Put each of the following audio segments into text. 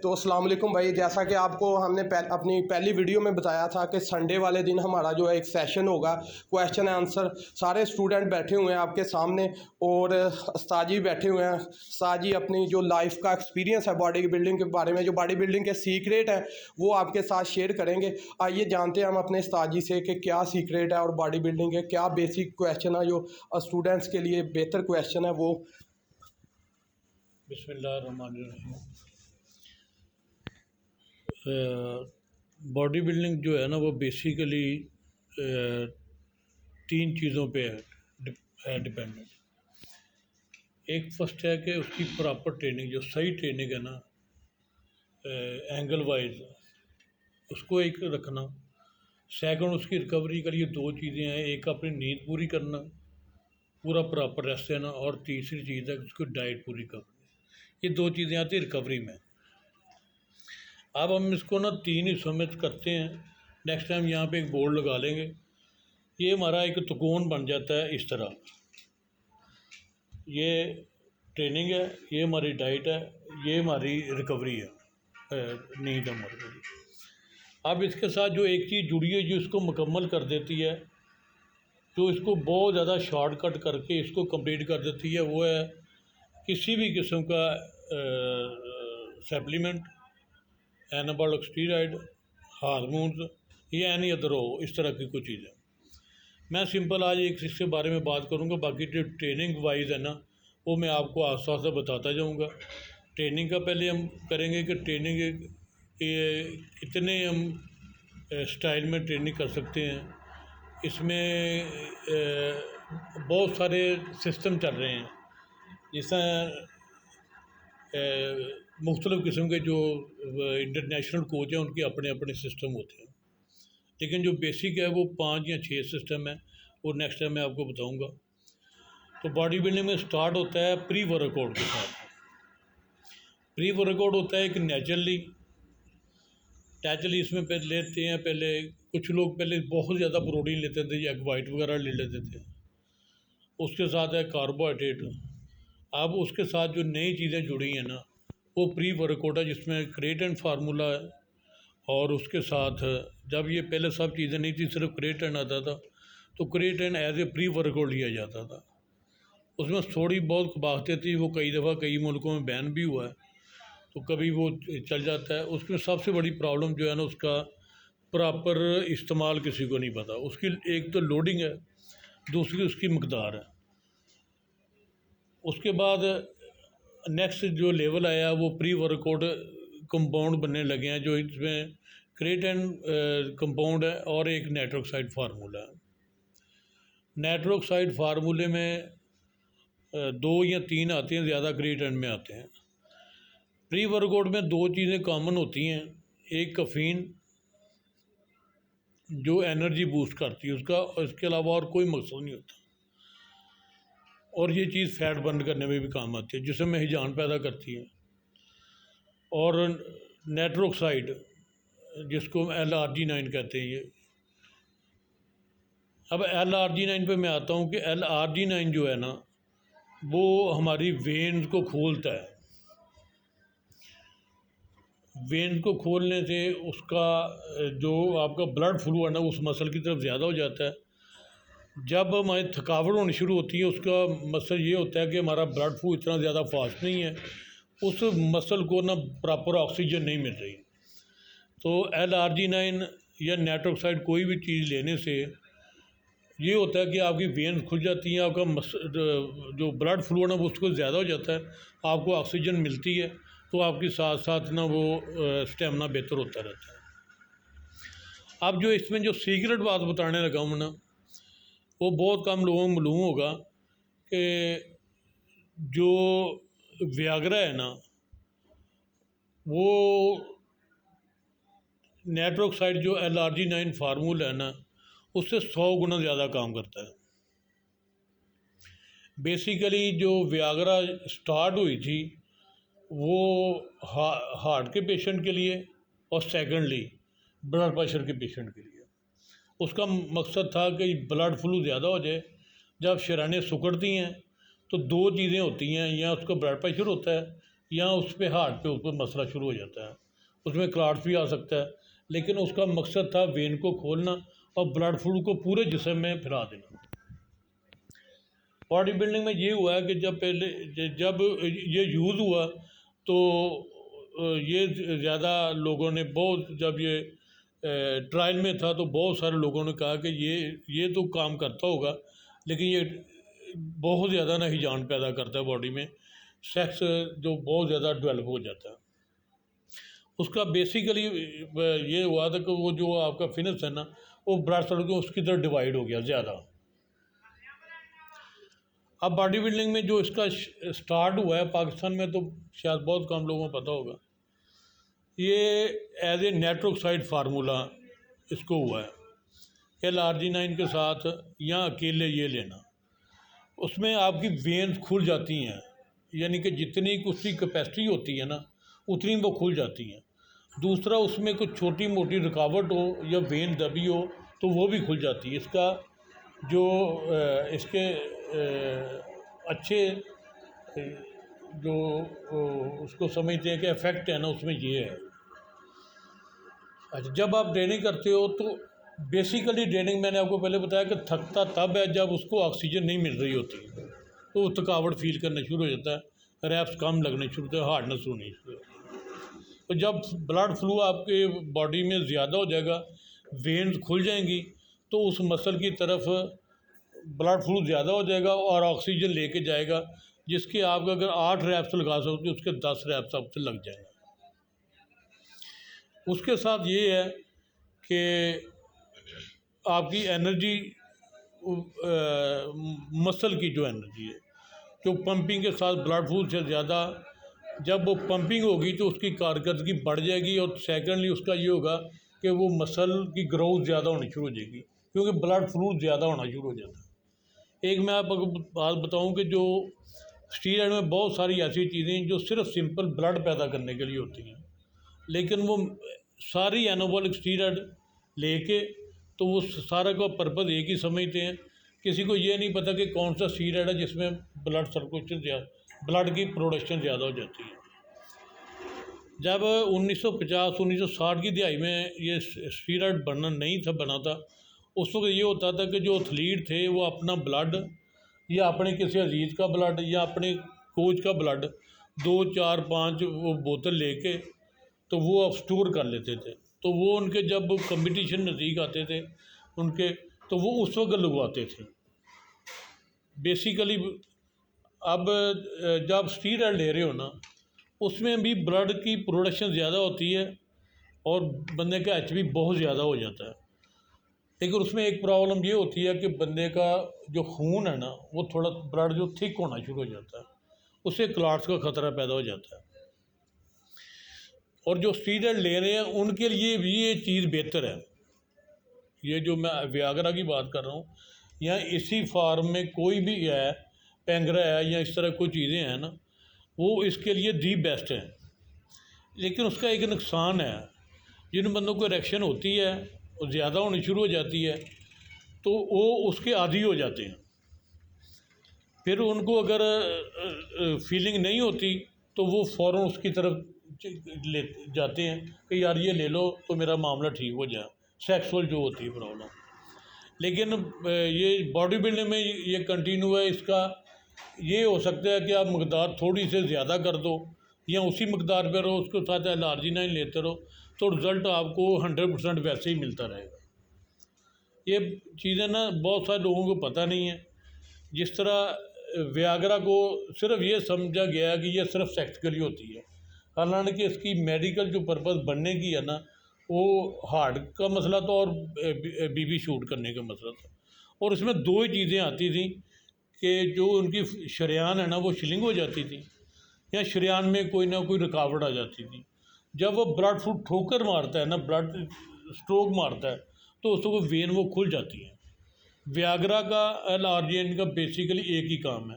तो अस्सलाम वालेकुम भाई, जैसा कि आपको हमने अपनी पहली वीडियो में बताया था कि संडे वाले दिन हमारा जो है एक सेशन होगा, क्वेश्चन आंसर। सारे स्टूडेंट बैठे हुए हैं आपके सामने और उस्ताद जी बैठे हुए हैं। उस्ताद जी अपनी जो लाइफ का एक्सपीरियंस है बॉडी बिल्डिंग के बारे में, जो बॉडी बिल्डिंग के सीक्रेट हैं, वो आपके साथ शेयर करेंगे। आइए जानते हैं हम अपने उस्ताद जी से कि क्या सीक्रेट है और बॉडी बिल्डिंग के क्या बेसिक क्वेश्चन है जो स्टूडेंट्स के लिए बेहतर क्वेश्चन है वो। बिस्मिल्लाहिर्रहमानिर्रहीम। बॉडी बिल्डिंग जो है ना वो बेसिकली तीन चीज़ों पे है डिपेंडेंट। एक फर्स्ट है कि उसकी प्रॉपर ट्रेनिंग, जो सही ट्रेनिंग है ना एंगल वाइज, उसको एक रखना। सेकंड, उसकी रिकवरी के लिए दो चीज़ें हैं, एक अपनी नींद पूरी करना, पूरा प्रॉपर रेस्ट लेना, और तीसरी चीज़ है उसकी डाइट पूरी करनी। ये दो चीज़ें आती हैं रिकवरी में। अब हम इसको ना तीन हिस्सों में करते हैं। नेक्स्ट टाइम यहाँ पे एक बोर्ड लगा लेंगे। ये हमारा एक त्रिकोण बन जाता है इस तरह। ये ट्रेनिंग है, ये हमारी डाइट है, ये हमारी रिकवरी है, नींद हमारी पूरी। अब इसके साथ जो एक चीज़ जुड़ी है जो इसको मुकम्मल कर देती है, जो इसको बहुत ज़्यादा शॉर्टकट करके इसको कंप्लीट कर देती है, वो है किसी भी किस्म का सप्लीमेंट, एनाबॉलिक स्टीरॉयड, हार्मोन्स या एनी अदर हो, इस तरह की कुछ चीज़ें। मैं सिंपल आज एक इसके बारे में बात करूंगा। बाकी जो ट्रेनिंग वाइज है ना वो मैं आपको आस्ता आस्ता बताता जाऊंगा। ट्रेनिंग का पहले हम करेंगे कि ट्रेनिंग के कितने हम स्टाइल में ट्रेनिंग कर सकते हैं। इसमें बहुत सारे सिस्टम चल रहे हैं, जैसा मुख्तलिफ़ किस्म के जो इंटरनेशनल कोच हैं उनके अपने अपने सिस्टम होते हैं, लेकिन जो बेसिक है वो 5 या 6 सिस्टम है, वो नेक्स्ट टाइम मैं आपको बताऊंगा। तो बॉडी बिल्डिंग में स्टार्ट होता है प्री वर्कआउट के साथ। प्री वर्कआउट होता है एक नेचुरली इसमें पहले लेते हैं। पहले कुछ लोग पहले बहुत ज़्यादा प्रोटीन लेते थे, एग वाइट वगैरह ले लेते थे। उसके साथ है कार्बोहाइड्रेट। अब उसके साथ जो नई चीज़ें जुड़ी हैं ना वो प्री वर्कआउट है, जिसमें क्रिएटिन फार्मूला है। और उसके साथ जब ये पहले सब चीज़ें नहीं थी, सिर्फ क्रिएटिन आता था, तो creatine as a pre workout लिया जाता था। उसमें थोड़ी बहुत कबाहतें थी, वो कई दफ़ा कई मुल्कों में बैन भी हुआ है, तो कभी वो चल जाता है। उसमें सबसे बड़ी प्रॉब्लम जो है ना, उसका प्रॉपर इस्तेमाल किसी को नहीं पता। उसकी एक तो लोडिंग है, दूसरी उसकी मकदार है। उसके बाद नेक्स्ट जो लेवल आया वो प्री वर्कआउट कंपाउंड बनने लगे हैं, जो इसमें क्रिएटिन कंपाउंड है और एक नाइट्रोक्साइड फार्मूला है। नाइट्रोक्साइड फार्मूले में 2 या 3 आते हैं, ज़्यादा क्रिएटिन में आते हैं। प्री वर्कआउट में दो चीज़ें कॉमन होती हैं, एक कैफीन जो एनर्जी बूस्ट करती है उसका, और इसके अलावा और कोई मकसद नहीं होता। और ये चीज़ फैट बर्न करने में भी काम आती है, जिसमें हिजान पैदा करती है। और नाइट्रोक्साइड जिसको LRG9 कहते हैं ये। अब LRG9 पे मैं आता हूँ कि LRG9 जो है ना वो हमारी वेन्स को खोलता है। वेन्स को खोलने से उसका जो आपका ब्लड फ्लो है ना उस मसल की तरफ ज़्यादा हो जाता है। जब हमारी थकावट होनी शुरू होती है, उसका मसल ये होता है कि हमारा ब्लड फ्लो इतना ज़्यादा फास्ट नहीं है, उस मसल को ना प्रॉपर ऑक्सीजन नहीं मिल रही। तो LRG9 या नाइट्रोक्साइड कोई भी चीज़ लेने से ये होता है कि आपकी वेन्स खुल जाती हैं, आपका जो ब्लड फ्लो है ना वो उसको ज़्यादा हो जाता है, आपको ऑक्सीजन मिलती है, तो आपके साथ साथ ना वो स्टेमिना बेहतर होता रहता है। अब जो इसमें जो सीक्रेट बात बताने लगा हूँ ना, वो बहुत कम लोगों को मालूम होगा कि जो वियाग्रा है ना वो नाइट्रोक्साइड जो LRG9 फार्मूला है ना उससे 100 गुना ज़्यादा काम करता है। बेसिकली जो वियाग्रा स्टार्ट हुई थी वो हार्ट के पेशेंट के लिए, और सेकेंडली ब्लड प्रेशर के पेशेंट के लिए। उसका मकसद था कि ब्लड फ्लो ज़्यादा हो जाए। जब शरानें सिकुड़ती हैं तो दो चीज़ें होती हैं, या उसका ब्लड प्रेशर होता है या उस पर हार्ट पे ऊपर मसला शुरू हो जाता है, उसमें क्लॉट्स भी आ सकता है। लेकिन उसका मकसद था वेन को खोलना और ब्लड फ्लू को पूरे जिस्म में फैला देना। बॉडी बिल्डिंग में ये हुआ है कि जब ये यूज़ हुआ तो ये ज़्यादा लोगों ने जब ये ट्रायल में था तो बहुत सारे लोगों ने कहा कि ये तो काम करता होगा, लेकिन ये बहुत ज़्यादा ना हिजान पैदा करता है बॉडी में, सेक्स जो बहुत ज़्यादा डेवलप हो जाता है। उसका बेसिकली ये हुआ था कि वो जो आपका फिनस है ना, वो ब्लड सेल को उसकी तरफ डिवाइड हो गया ज़्यादा। अब बॉडी बिल्डिंग में जो इसका स्टार्ट हुआ है पाकिस्तान में, तो शायद बहुत कम लोगों को पता होगा, ये एज ए नाइट्रोक्साइड फार्मूला इसको हुआ है। L-arginine के साथ या अकेले ये लेना, उसमें आपकी वेन्स खुल जाती हैं, यानी कि जितनी उसकी कैपेसिटी होती है ना उतनी वो खुल जाती हैं। दूसरा, उसमें कुछ छोटी मोटी रुकावट हो या वेन दबी हो तो वो भी खुल जाती है। इसका जो इसके अच्छे जो उसको समझते हैं कि इफ़ेक्ट है ना, उसमें ये है। अच्छा, जब आप ट्रेनिंग करते हो तो बेसिकली ट्रेनिंग मैंने आपको पहले बताया कि थकता तब है जब उसको ऑक्सीजन नहीं मिल रही होती, तो थकावट फील करना शुरू हो जाता है, रैप्स कम लगने शुरू होते हैं, हार्डनेस होनी शुरू होती है। तो जब ब्लड फ्लू आपके बॉडी में ज़्यादा हो जाएगा, वेन्स खुल जाएंगी, तो उस मसल की तरफ ब्लड फ्लू ज़्यादा हो जाएगा और ऑक्सीजन लेके जाएगा, जिसके आप अगर 8 रैप्स लगा सकते हो उसके 10 रैप्स आपसे लग जाएंगे। उसके साथ ये है कि आपकी एनर्जी, मसल की जो एनर्जी है, जो पंपिंग के साथ ब्लड फ्लू से ज़्यादा जब वो पंपिंग होगी तो उसकी कारकर्दगी बढ़ जाएगी, और सेकेंडली उसका ये होगा कि वो मसल की ग्रोथ ज़्यादा होनी शुरू हो जाएगी, क्योंकि ब्लड फ्लू ज़्यादा होना शुरू हो जाता है। एक मैं आपको बात बताऊं कि जो स्टीरॉयड में बहुत सारी ऐसी चीज़ें जो सिर्फ सिंपल ब्लड पैदा करने के लिए होती हैं, लेकिन वो सारी एनाबॉलिक स्टीरॉयड लेके तो वो सारा का पर्पज़ एक ही समझते हैं। किसी को ये नहीं पता कि कौन सा स्टीरॉयड है जिसमें ब्लड सर्कुलेशन ब्लड की प्रोडक्शन ज़्यादा हो जाती है। जब 1950-1960 की दिहाई में ये स्टीरॉयड बना था, उस वक्त ये होता था कि जो एथलीट थे वो अपना ब्लड या अपने किसी अजीज़ का ब्लड या अपने कोच का ब्लड 2, 4, 5 वो बोतल लेके तो वो अब स्टोर कर लेते थे। तो वो उनके जब कंपटीशन नज़दीक आते थे उनके, तो वो उस वक्त लगवाते थे बेसिकली। अब जब स्टीरॉयड ले रहे हो ना, उसमें भी ब्लड की प्रोडक्शन ज़्यादा होती है और बंदे का एचबी बहुत ज़्यादा हो जाता है। लेकिन उसमें एक प्रॉब्लम ये होती है कि बंदे का जो खून है ना, वो थोड़ा ब्लड जो थिक होना शुरू हो जाता है, उससे क्लॉट्स का ख़तरा पैदा हो जाता है। और जो स्टीरॉयड ले रहे हैं उनके लिए भी ये चीज़ बेहतर है। ये जो मैं वियाग्रा की बात कर रहा हूँ, या इसी फार्म में कोई भी है, पेंगरा है या इस तरह कोई चीज़ें हैं ना, वो इसके लिए दी बेस्ट है। लेकिन उसका एक नुकसान है, जिन बंदों को इरेक्शन होती है और ज़्यादा होनी शुरू हो जाती है तो वो उसके आदी हो जाते हैं। फिर उनको अगर फीलिंग नहीं होती तो वो फ़ौरन उसकी तरफ ले जाते हैं कि यार ये ले लो तो मेरा मामला ठीक हो जाए, सेक्सुअल जो होती है प्रॉब्लम। लेकिन ये बॉडी बिल्डिंग में ये कंटिन्यू है। इसका ये हो सकता है कि आप मकदार थोड़ी से ज़्यादा कर दो या उसी मकदार पर रहो, उसके साथ L-arginine लेते रहो, तो रिज़ल्ट आपको 100% वैसे ही मिलता रहेगा। ये चीज़ें ना बहुत सारे लोगों को पता नहीं है। जिस तरह वियाग्रा को सिर्फ ये समझा गया है कि ये सिर्फ सेक्स के लिए होती है, हालांकि इसकी मेडिकल जो पर्पज़ बनने की है ना, वो हार्ट का मसला था और बीबी शूट करने का मसला था। और इसमें दो ही चीज़ें आती थी कि जो उनकी शरेयान है ना वो शिलिंग हो जाती थी, या शरेयान में कोई ना कोई रुकावट आ जाती थी। जब वो ब्लड फ्लू ठोकर मारता है ना, ब्लड स्ट्रोक मारता है, तो उसको वेन वो खुल जाती है। वियाग्रा का L-arginine का बेसिकली एक ही काम है।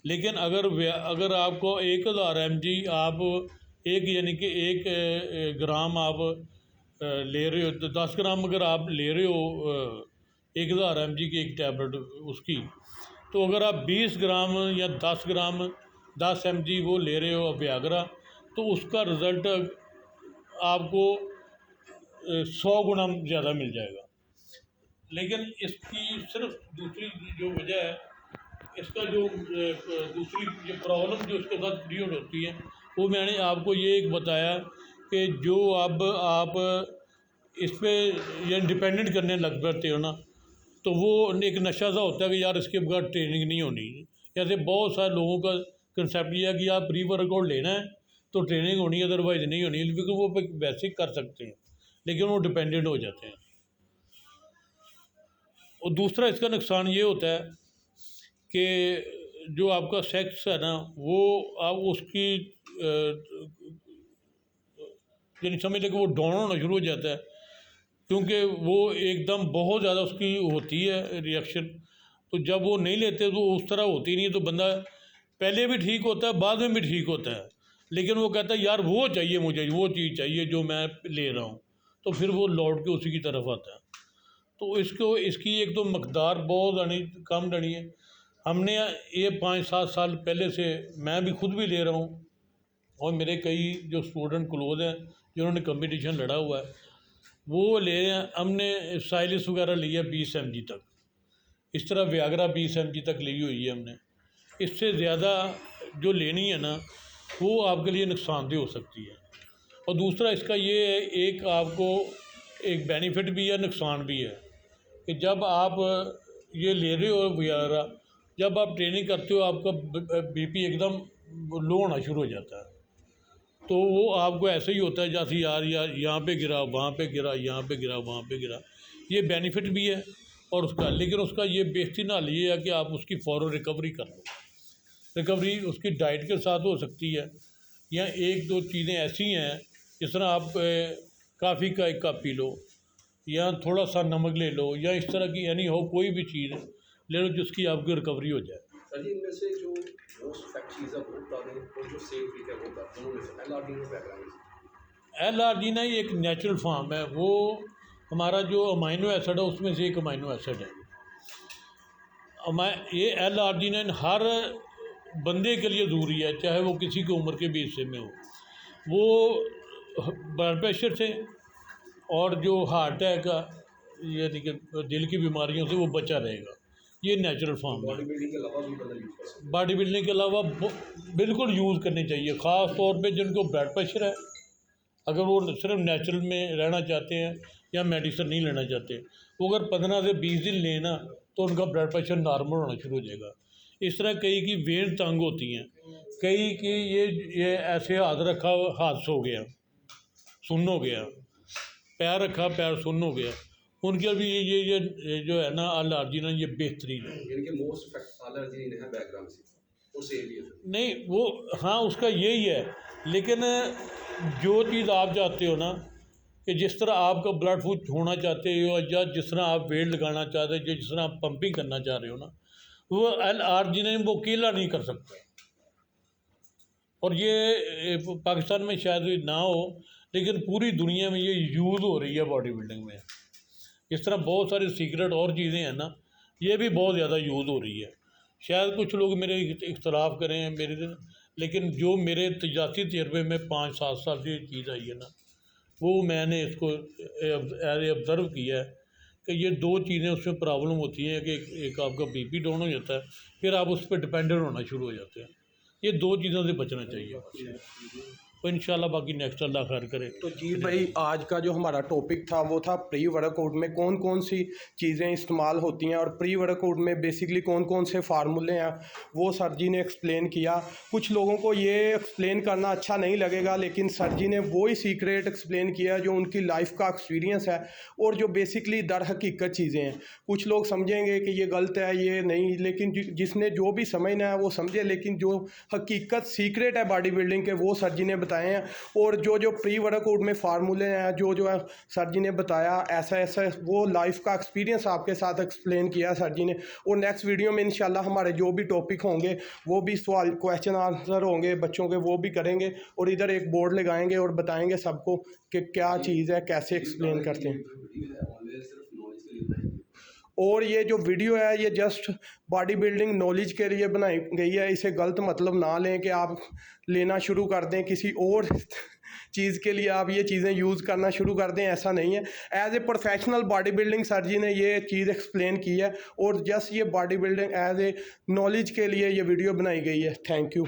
लेकिन अगर आपको 1000 mg आप यानी कि 1 ग्राम आप ले रहे हो, तो 10 ग्राम अगर आप ले रहे हो 1000 mg की एक टैबलेट उसकी, तो अगर आप 20 ग्राम या 10 ग्राम 10 mg वो ले रहे हो व्याग्रा, तो उसका रिज़ल्ट आपको 100 गुना ज़्यादा मिल जाएगा। लेकिन इसकी सिर्फ दूसरी जो वजह है, इसका जो दूसरी जो प्रॉब्लम जो इसके साथ क्रिएट होती है, वो मैंने आपको ये एक बताया कि जो अब आप इस पे ये डिपेंडेंट करने लग पड़ते हो ना, तो वो एक नशा सा होता है कि यार इसके बगैर ट्रेनिंग नहीं होनी। जैसे बहुत सारे लोगों का कंसेप्ट ये है कि आप प्री वर्कआउट लेना है तो ट्रेनिंग होनी है, अदरवाइज नहीं होनी, क्योंकि वो वैसे कर सकते हैं लेकिन वो डिपेंडेंट हो जाते हैं। और दूसरा इसका नुकसान ये होता है कि जो आपका सेक्स है ना, वो आप उसकी यानी समझ लें कि वो डाउन होना शुरू हो जाता है, क्योंकि वो एकदम बहुत ज़्यादा उसकी होती है रिएक्शन। तो जब वो नहीं लेते तो उस तरह होती नहीं है, तो बंदा पहले भी ठीक होता है, बाद में भी ठीक होता है, लेकिन वो कहता है यार वो चाहिए, मुझे वो चीज़ चाहिए जो मैं ले रहा हूँ, तो फिर वो लौट के उसी की तरफ आता है। तो इसको इसकी एक तो मकदार बहुत कम डनी है। हमने ये 5-7 साल पहले से मैं भी खुद भी ले रहा हूँ, और मेरे कई जो स्टूडेंट क्लोज हैं जिन्होंने कंपटीशन लड़ा हुआ है वो ले रहे हैं। हमने साइलिस वगैरह लिया 20 mg तक, इस तरह व्याग्रा 20 mg तक ली हुई है हमने। इससे ज़्यादा जो लेनी है ना वो आपके लिए नुकसानदेह हो सकती है। और दूसरा इसका ये है, एक आपको एक बेनिफिट भी है, नुकसान भी है, कि जब आप ये ले रहे हो वगैरह, जब आप ट्रेनिंग करते हो आपका बीपी एकदम लो होना शुरू हो जाता है। तो वो आपको ऐसे ही होता है जैसे यार यहाँ पे गिरा, वहाँ पे गिरा, यहाँ पे गिरा, वहाँ पे गिरा। ये बेनिफिट भी है और उसका, लेकिन उसका ये बेहतरीन हाल ये है कि आप उसकी फ़ौरन रिकवरी कर लो। रिकवरी उसकी डाइट के साथ हो सकती है, या एक दो चीज़ें ऐसी हैं जिस तरह आप काफ़ी का एक कप पी लो, या थोड़ा सा नमक ले लो, या इस तरह की यानी हो कोई भी चीज़ ले लो जिसकी आपकी रिकवरी हो जाए। सर जी, इनमें से जो मोस्ट इफेक्ट चीज़ है वो बता दें, और जो सेफ ट्रिक है वो बता दें। उनमें से एल-आर्जिनिन और बैकग्राउंड। एल-आर्जिनिन एक नेचुरल फॉर्म है, वो हमारा जो अमाइनो एसिड है उसमें से एक अमाइनो एसिड है। ये एल-आर्जिनिन हर बंदे के लिए ज़रूरी है, चाहे वो किसी की उम्र के भी हिस्से में हो। वो ब्लड प्रेशर से और जो हार्ट अटैक का यानी कि दिल की बीमारियों से वो बचा रहेगा। ये नेचुरल फॉर्म है। बॉडी बिल्डिंग के अलावा भी बंदा यूज़ कर सकता बॉडी बिल्डिंग के अलावा बिल्कुल यूज़ करनी चाहिए, ख़ास तौर पे जिनको ब्लड प्रेशर है। अगर वो सिर्फ नेचुरल में रहना चाहते हैं या मेडिसिन नहीं लेना चाहते, वो अगर 15 से 20 दिन लेना तो उनका ब्लड प्रेशर नॉर्मल होना शुरू हो जाएगा। इस तरह कई की वेन तंग होती हैं, कई की ये ऐसे हाथ रखा हाथ सो गया, सुन्न हो गया, पैर रखा पैर सुन्न हो गया, उनके भी ये जो है ना एल-आर्जिनिन ये बेहतरीन है। है। इनके मोस्ट इफेक्ट एल-आर्जिनिन है बैकग्राउंड से, और सेफ भी है। नहीं वो हाँ उसका यही है, लेकिन जो चीज़ आप चाहते हो ना कि जिस तरह आपका ब्लड फ्लो होना चाहते हो, या जिस तरह आप वेट लगाना चाहते हो, जिस तरह आप पंपिंग करना चाह रहे हो ना, वो एल-आर्जिनिन वो अकेला नहीं कर सकता। और ये पाकिस्तान में शायद ना हो, लेकिन पूरी दुनिया में ये यूज़ हो रही है बॉडी बिल्डिंग में। इस तरह बहुत सारी सीक्रेट और चीज़ें हैं ना, ये भी बहुत ज़्यादा यूज़ हो रही है। शायद कुछ लोग मेरे इख्तलाफ करें मेरे से, लेकिन जो मेरे तजाती तजर्बे में 5-7 साल से ये चीज़ आई है ना, वो मैंने इसको ऑब्ज़र्व किया है कि ये दो चीज़ें उसमें प्रॉब्लम होती हैं कि एक आपका बीपी डाउन हो जाता है, फिर आप उस पर डिपेंडेंट होना शुरू हो जाते हैं। ये दो चीज़ों से बचना चाहिए। तो इंशाल्लाह बाकी नेक्स्ट अल्लाह खैर करे। तो जी भाई, आज का जो हमारा टॉपिक था वो था प्री वर्कआउट में कौन कौन सी चीज़ें इस्तेमाल होती हैं और प्री वर्कआउट में बेसिकली कौन कौन से फार्मूले हैं, वो सर जी ने एक्सप्लेन किया। कुछ लोगों को ये एक्सप्लेन करना अच्छा नहीं लगेगा, लेकिन सर जी ने वो ही सीक्रेट एक्सप्लेन किया जो उनकी लाइफ का एक्सपीरियंस है और जो बेसिकली दर हकीकत चीज़ें हैं। कुछ लोग समझेंगे कि ये गलत है, ये नहीं, लेकिन जिसने जो भी समझना है वो समझे, लेकिन जो हकीकत सीक्रेट है बॉडी बिल्डिंग के वो सर जी ने बताए हैं। और जो प्री वर्कआउट में फार्मूले हैं जो है सर जी ने बताया, ऐसा ऐसा वो लाइफ का एक्सपीरियंस आपके साथ एक्सप्लेन किया सर जी ने। और नेक्स्ट वीडियो में इंशाल्लाह हमारे जो भी टॉपिक होंगे वो भी सवाल क्वेश्चन आंसर होंगे बच्चों के, वो भी करेंगे और इधर एक बोर्ड लगाएंगे और बताएंगे सबको कि क्या चीज़ है, कैसे एक्सप्लेन करते हैं। और ये जो वीडियो है ये जस्ट बॉडी बिल्डिंग नॉलेज के लिए बनाई गई है, इसे गलत मतलब ना लें कि आप लेना शुरू कर दें किसी और चीज़ के लिए, आप ये चीज़ें यूज़ करना शुरू कर दें, ऐसा नहीं है। As a professional body building surgeon ने ये चीज़ एक्सप्लेन की है और जस्ट ये body building as a knowledge के लिए ये वीडियो बनाई गई है। Thank you.